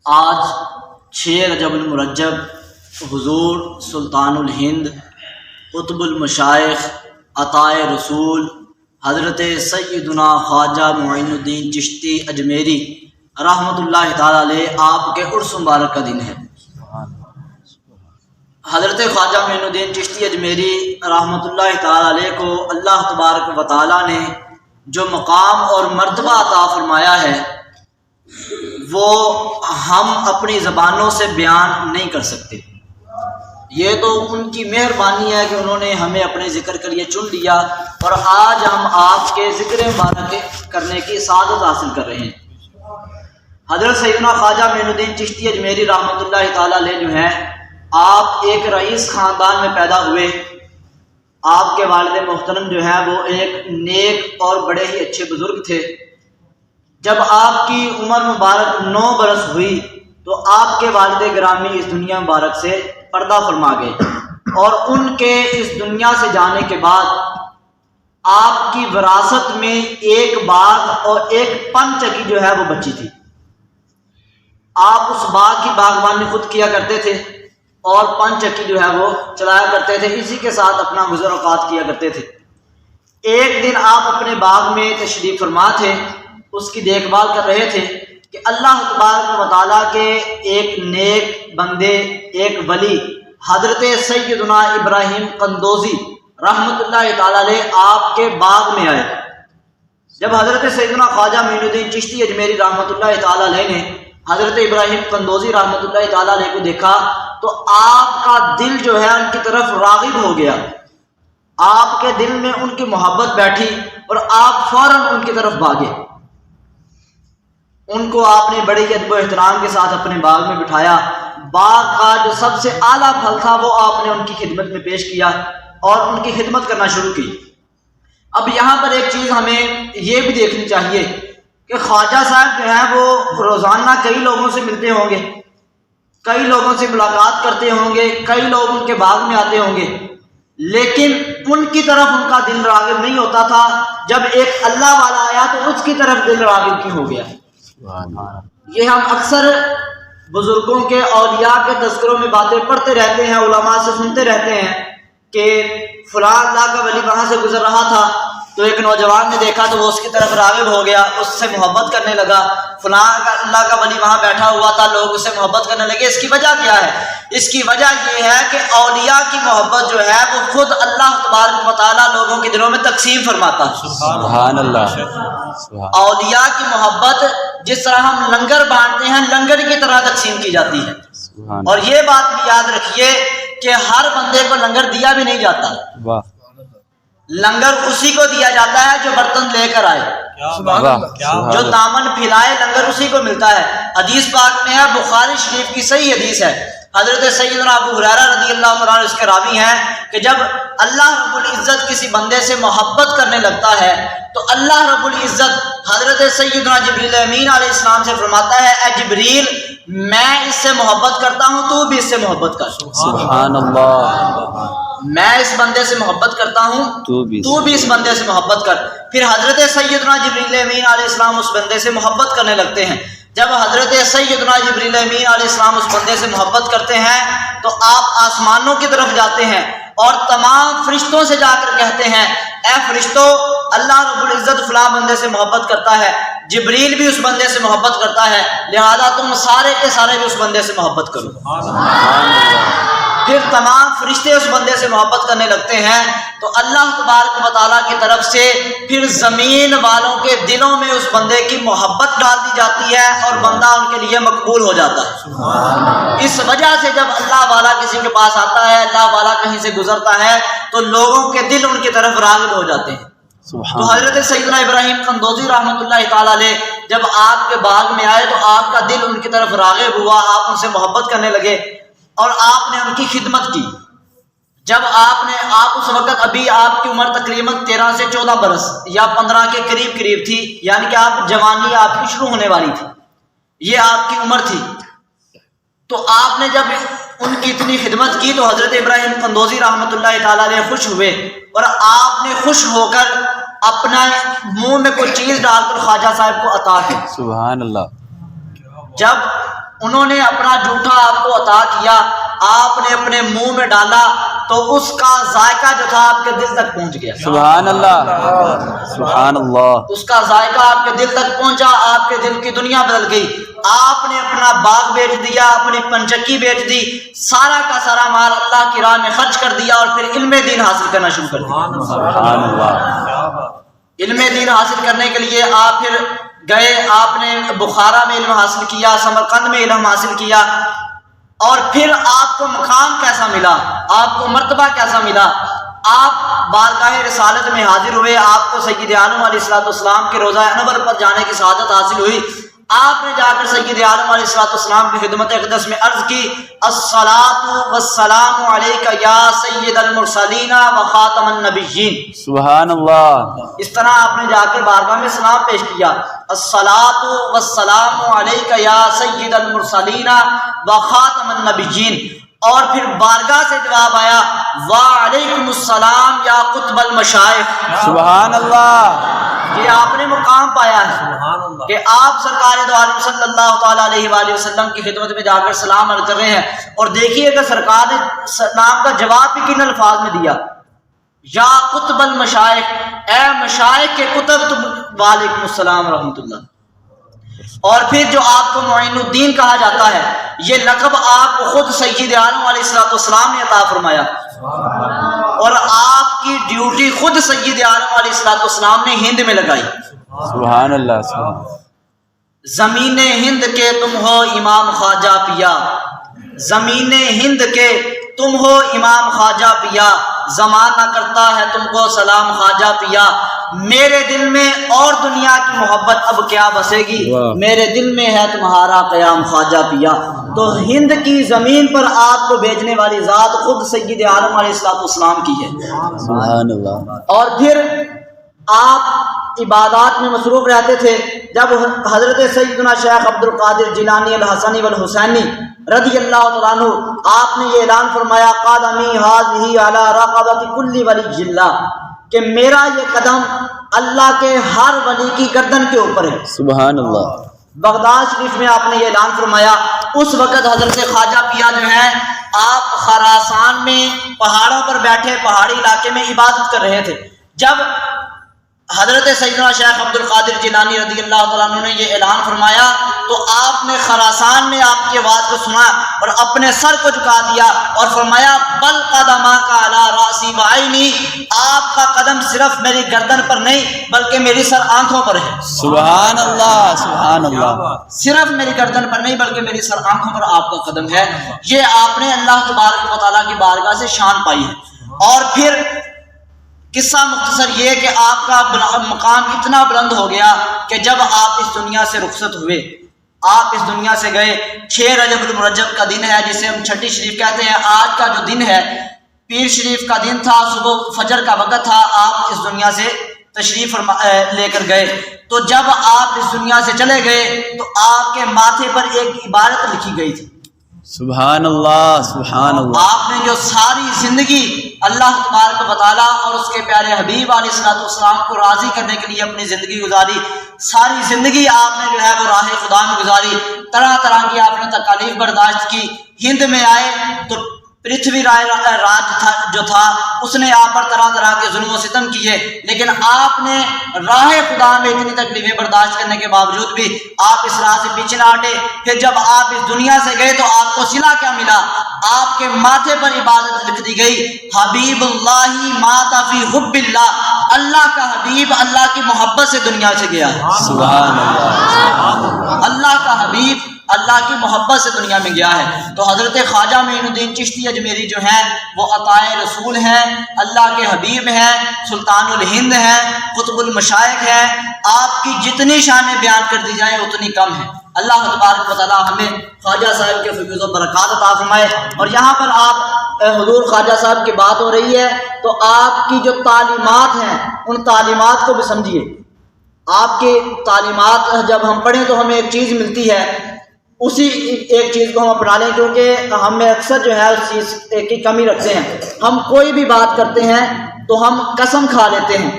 آج 6 رجب المرجب حضور سلطان الہند قطب المشائخ عطائے رسول حضرت سیدنا خواجہ معین الدین چشتی اجمیری رحمۃ اللہ تعالیٰ علیہ آپ کے عرس مبارک کا دن ہے۔ حضرت خواجہ معین الدین چشتی اجمیری رحمۃ اللہ تعالیٰ علیہ کو اللہ تبارک و تعالیٰ نے جو مقام اور مرتبہ عطا فرمایا ہے وہ ہم اپنی زبانوں سے بیان نہیں کر سکتے۔ یہ تو ان کی مہربانی ہے کہ انہوں نے ہمیں اپنے ذکر کے لیے چن لیا اور آج ہم آپ کے ذکر مبارک کرنے کی سعادت حاصل کر رہے ہیں۔ حضرت سیدنا خواجہ معین الدین چشتی اجمیری رحمۃ اللہ تعالیٰ علیہ جو ہیں، آپ ایک رئیس خاندان میں پیدا ہوئے۔ آپ کے والد محترم جو ہیں وہ ایک نیک اور بڑے ہی اچھے بزرگ تھے۔ جب آپ کی عمر مبارک 9 برس ہوئی تو آپ کے والد گرامی اس دنیا مبارک سے پردہ فرما گئے، اور ان کے اس دنیا سے جانے کے بعد آپ کی وراثت میں ایک باغ اور ایک پن چکی جو ہے وہ بچی تھی۔ آپ اس باغ کی باغبانی خود کیا کرتے تھے اور پن چکی جو ہے وہ چلایا کرتے تھے، اسی کے ساتھ اپنا گزر اوقات کیا کرتے تھے۔ ایک دن آپ اپنے باغ میں تشریف فرما تھے، اس کی دیکھ بھال کر رہے تھے کہ اللہ تبارک و تعالیٰ کے ایک نیک بندے، ایک ولی حضرت سیدنا ابراہیم قندوزی رحمۃ اللہ تعالیٰ علیہ آپ کے باغ میں آئے۔ جب حضرت سیدنا خواجہ معین الدین چشتی اجمیری رحمۃ اللہ تعالیٰ علیہ نے حضرت ابراہیم قندوزی رحمۃ اللہ تعالیٰ علیہ کو دیکھا تو آپ کا دل جو ہے ان کی طرف راغب ہو گیا۔ آپ کے دل میں ان کی محبت بیٹھی اور آپ فوراً ان کی طرف بھاگے۔ ان کو آپ نے بڑے ادب و احترام کے ساتھ اپنے باغ میں بٹھایا۔ باغ کا جو سب سے اعلیٰ پھل تھا وہ آپ نے ان کی خدمت میں پیش کیا اور ان کی خدمت کرنا شروع کی۔ اب یہاں پر ایک چیز ہمیں یہ بھی دیکھنی چاہیے کہ خواجہ صاحب جو ہیں وہ روزانہ کئی لوگوں سے ملتے ہوں گے، کئی لوگوں سے ملاقات کرتے ہوں گے، کئی لوگ ان کے باغ میں آتے ہوں گے، لیکن ان کی طرف ان کا دل راغب نہیں ہوتا تھا۔ جب ایک اللہ والا آیا تو اس کی طرف دل راغب کیوں ہو گیا؟ یہ ہم اکثر بزرگوں کے اولیاء کے تذکروں میں باتیں پڑھتے رہتے ہیں، علماء سے سنتے رہتے ہیں کہ فلاں اللہ کا ولی وہاں سے گزر رہا تھا تو ایک نوجوان نے دیکھا تو وہ اس کی طرف راغب ہو گیا، اس سے محبت کرنے لگا۔ فلاں اللہ کا ولی وہاں بیٹھا ہوا تھا، لوگ اس سے محبت کرنے لگے۔ اس کی وجہ کیا ہے؟ اس کی وجہ یہ ہے کہ اولیاء کی محبت جو ہے وہ خود اللہ تبارک و تعالیٰ لوگوں کے دلوں میں تقسیم فرماتا ہے۔ سبحان اللہ۔ اولیاء کی محبت جس طرح ہم لنگر بانٹتے ہیں، لنگر کی طرح تقسیم کی جاتی ہے۔ اور یہ بات بھی یاد رکھیے کہ ہر بندے کو لنگر دیا بھی نہیں جاتا۔ لنگر اسی کو دیا جاتا ہے جو برتن لے کر آئے، جو دامن پھیلائے، لنگر اسی کو ملتا ہے۔ حدیث پاک میں ہے، بخاری شریف کی صحیح حدیث ہے، حضرت سیدنا ابو ہریرہ رضی اللہ تعالیٰ عنہ اس کے راوی ہیں کہ جب اللہ رب العزت کسی بندے سے محبت کرنے لگتا ہے تو اللہ رب العزت حضرت سیدنا جبریل امین علیہ السلام سے فرماتا ہے، اے جبریل میں اس سے محبت کرتا ہوں، تو بھی اس سے محبت کر۔ سبحان اللہ۔ میں اس بندے سے محبت کرتا ہوں، تو بھی اس بندے سے محبت کر۔ پھر حضرت سیدنا جبریل امین علیہ السلام اس بندے سے محبت کرنے لگتے ہیں۔ جب حضرت سیدنا جبریل امین علیہ السلام اس بندے سے محبت کرتے ہیں تو آپ آسمانوں کی طرف جاتے ہیں اور تمام فرشتوں سے جا کر کہتے ہیں، اے فرشتوں اللہ رب العزت فلاں بندے سے محبت کرتا ہے، جبریل بھی اس بندے سے محبت کرتا ہے، لہذا تم سارے کے سارے بھی اس بندے سے محبت کرو۔ پھر تمام فرشتے اس بندے سے محبت کرنے لگتے ہیں تو اللہ تبارک و تعالیٰ کی طرف سے پھر زمین والوں کے دلوں میں اس بندے کی محبت ڈال دی جاتی ہے اور بندہ ان کے لیے مقبول ہو جاتا ہے۔ اس وجہ سے جب اللہ والا کسی کے پاس آتا ہے، اللہ والا کہیں سے گزرتا ہے تو لوگوں کے دل ان کی طرف راغب ہو جاتے ہیں۔ تو حضرت سیدنا ابراہیم قندوزی رحمۃ اللہ تعالیٰ علیہ جب آپ کے باغ میں آئے تو آپ کا دل ان کی طرف راغب ہوا، آپ ان سے محبت کرنے لگے اور آپ نے ان کی خدمت کی۔ جب آپ اس وقت ابھی آپ کی عمر تقریباً 13 سے 14 برس یا 15 کے قریب تھی، یعنی کہ آپ جوانی آپ کی شروع ہونے والی تھی، یہ آپ کی عمر تھی۔ تو آپ نے جب ان کی اتنی خدمت کی تو حضرت ابراہیم قندوزی رحمۃ اللہ تعالیٰ علیہ خوش ہوئے اور آپ نے خوش ہو کر اپنا منہ میں کوئی چیز ڈال کر خواجہ صاحب کو عطا کی۔ سبحان اللہ۔ جب انہوں نے اپنا جھوٹا آپ کو عطا کیا، آپ نے اپنے منہ میں ڈالا تو اس کا ذائقہ جو تھا آپ کے دل تک پہنچ گیا۔ سبحان اللہ، سبحان اللہ۔ اس کا ذائقہ آپ کے دل تک پہنچا، آپ کے دل کی دنیا بدل گئی۔ آپ نے اپنا باغ بیچ دیا، اپنی پنچکی بیچ دی، سارا کا سارا مال اللہ کی راہ میں خرچ کر دیا اور پھر علم دین حاصل کرنا شروع کر دیا۔ سبحان اللہ۔ علم دین حاصل کرنے کے لیے آپ پھر گئے، آپ نے بخارا میں علم حاصل کیا، سمرقند میں علم حاصل کیا، اور پھر آپ کو مقام کیسا ملا، آپ کو مرتبہ کیسا ملا۔ آپ بارگاہ رسالت میں حاضر ہوئے، آپ کو سید عالم علیہ السلام کے روضہ انور پر جانے کی سعادت حاصل ہوئی۔ آپ نے جا کر سید عالم علیہ السلام کی خدمت اقدس میں عرض کی، الصلاۃ والسلام علیک یا سید المرسلین و خاتم النبیین۔ سبحان اللہ۔ اس طرح آپ نے جا کر بارگاہ میں سلام پیش کیا، الصلاۃ والسلام علیک یا سید المرسلین و خاتم النبیین، اور پھر بارگاہ سے جواب آیا، وعلیکم السلام یا قطب المشائخ۔ سبحان اللہ۔ یہ آپ نے مقام پایا ہے کہ آپ سرکار دو عالم صلی اللہ تعالیٰ علیہ وآلہ وسلم کی خدمت میں جا کر سلام عرض کر رہے ہیں، اور دیکھیے کہ سرکار نے سلام کا جواب بھی کن الفاظ میں دیا، یا قطب المشائخ، اے مشائخ کے قطب، تم وعلیکم السلام رحمۃ اللہ۔ اور پھر جو آپ کو معین الدین کہا جاتا ہے، یہ لقب آپ کو خود سید عالم علیہ السلام نے عطا فرمایا، اور آپ کی ڈیوٹی خود سید عالم علیہ السلام نے ہند میں لگائی۔ سبحان اللہ، سبحان۔ زمین ہند کے تم ہو امام خواجہ پیا، زمین ہند کے تم ہو امام خواجہ پیا، زمانہ کرتا ہے تم کو سلام خواجہ پیا، میرے دل میں اور دنیا کی محبت اب کیا بسے گی، میرے دل میں ہے تمہارا قیام خواجہ پیا۔ تو ہند کی زمین پر آپ کو بھیجنے والی ذات خود سید عالم علیہ السلام کی ہے۔ سبحان اللہ۔ اور پھر آپ عبادات میں مصروف رہتے تھے۔ جب حضرت سیدنا شیخ عبد القادر جیلانی الحسنی والحسینی رضی اللہ تعالیٰ عنہ، آپ نے یہ اعلان فرمایا، قدمی ھذہ علی رقبۃ کل ولی اللہ، کہ میرا یہ قدم اللہ کے ہر ولی کی گردن کے اوپر ہے۔ سبحان اللہ۔ بغداد شریف میں آپ نے یہ اعلان فرمایا۔ اس وقت حضرت خواجہ پیا جو ہیں، آپ خراسان میں پہاڑوں پر بیٹھے پہاڑی علاقے میں عبادت کر رہے تھے۔ جب حضرت سیدنا شیخ عبد القادر جیلانی رضی اللہ تعالیٰ عنہ نے یہ اعلان فرمایا تو آپ نے خراسان میں آپ کی آواز کو سنا اور اپنے سر کو جھکا دیا اور فرمایا، بل قدماک علی راسی وعینی، آپ کا قدم صرف میری گردن پر نہیں بلکہ میری سر آنکھوں پر ہے۔ سبحان اللہ، سبحان اللہ۔ صرف میری گردن پر نہیں بلکہ میری سر آنکھوں پر آپ کا قدم ہے۔ یہ آپ نے اللہ تبارک و تعالیٰ کی بارگاہ سے شان پائی ہے۔ اور پھر قصہ مختصر یہ کہ آپ کا مقام اتنا بلند ہو گیا کہ جب آپ اس دنیا سے رخصت ہوئے، آپ اس دنیا سے گئے، 6 رجب المرجب کا دن ہے جسے ہم چھٹی شریف کہتے ہیں۔ آج کا جو دن ہے پیر شریف کا دن تھا، صبح فجر کا وقت تھا، آپ اس دنیا سے تشریف لے کر گئے۔ تو جب آپ اس دنیا سے چلے گئے تو آپ کے ماتھے پر ایک عبارت لکھی گئی تھی۔ سبحان اللہ، سبحان اللہ۔ آپ نے جو ساری زندگی اللہ تبارک و تعالیٰ اور اس کے پیارے حبیب علیہ السلام کو راضی کرنے کے لیے اپنی زندگی گزاری، ساری زندگی آپ نے جو ہے وہ راہ خدا میں گزاری، طرح طرح کی آپ نے تکالیف برداشت کی۔ ہند میں آئے تو پرتھوی راج جو تھا اس نے آپ پر طرح طرح کے ظلم و ستم کیے، لیکن آپ نے راہ خدا میں اتنی تکلیفیں برداشت کرنے کے باوجود بھی آپ اس راہ سے پیچھے نہ ہٹے۔ پھر جب آپ اس دنیا سے گئے تو آپ کو صلہ کیا ملا؟ آپ کے ماتھے پر عبادت لکھ دی گئی، حبیب اللہ مات فی حب اللہ، اللہ کا حبیب اللہ کی محبت سے دنیا سے گیا ہے۔ سبحان اللہ۔ اللہ کا حبیب اللہ کی محبت سے دنیا میں گیا ہے۔ تو حضرت خواجہ معین الدین چشتی اجمیری جو ہیں وہ عطائے رسول ہیں، اللہ کے حبیب ہیں، سلطان الہند ہیں، قطب المشائخ ہیں۔ آپ کی جتنی شانیں بیان کر دی جائیں اتنی کم ہیں۔ اللہ تبارک و تعالیٰ ہمیں خواجہ صاحب کے فیض و برکات عطا فرمائے۔ اور یہاں پر آپ حضور خواجہ صاحب کی بات ہو رہی ہے تو آپ کی جو تعلیمات ہیں ان تعلیمات کو بھی سمجھیے۔ آپ کی تعلیمات جب ہم پڑھیں تو ہمیں ایک چیز ملتی ہے، اسی ایک چیز کو ہم اپنا لیں، کیونکہ ہم میں اکثر جو ہے اس چیز کی کمی رکھتے ہیں۔ ہم کوئی بھی بات کرتے ہیں تو ہم قسم کھا لیتے ہیں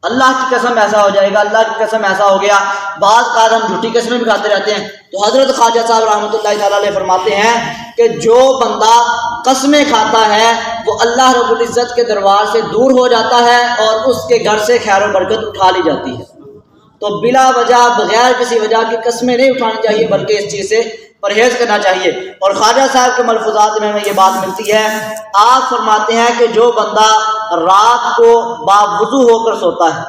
اللہ کی قسم ایسا ہو جائے گا، اللہ کی قسم ایسا ہو گیا۔ بعض اوقات ہم جھوٹی قسمیں بھی کھاتے رہتے ہیں، تو حضرت خواجہ صاحب رحمۃ اللہ تعالیٰ علیہ فرماتے ہیں کہ جو بندہ قسمیں کھاتا ہے وہ اللہ رب العزت کے دربار سے دور ہو جاتا ہے اور اس کے گھر سے خیر و برکت اٹھا لی جاتی ہے۔ تو بلا وجہ بغیر کسی وجہ کی قسمیں نہیں اٹھانی چاہیے، بلکہ اس چیز سے پرہیز کرنا چاہیے۔ اور خواجہ صاحب کے ملفوظات میں ہمیں یہ بات ملتی ہے، آپ فرماتے ہیں کہ جو بندہ رات کو باوضو ہو کر سوتا ہے،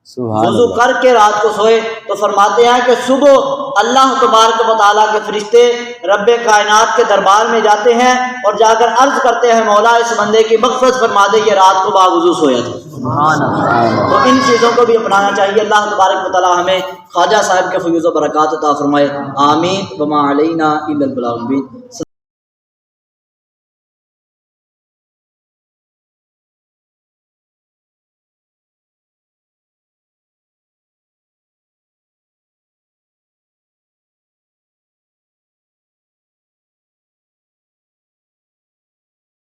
سبحان وضو اللہ، کر کے رات کو سوئے، تو فرماتے ہیں کہ صبح اللہ تبارک و تعالیٰ کے فرشتے رب کائنات کے دربار میں جاتے ہیں اور جا کر عرض کرتے ہیں مولا اس بندے کی مغفرت فرما دے، یہ رات کو باوضو سویا تھا۔ سبحان اللہ۔ تو ان چیزوں کو بھی اپنانا چاہیے۔ اللہ تبارک و تعالیٰ ہمیں خواجہ صاحب کے فیوز و برکات عطا فرمائے، آمین۔ وما علینا الا البلاغ المبین۔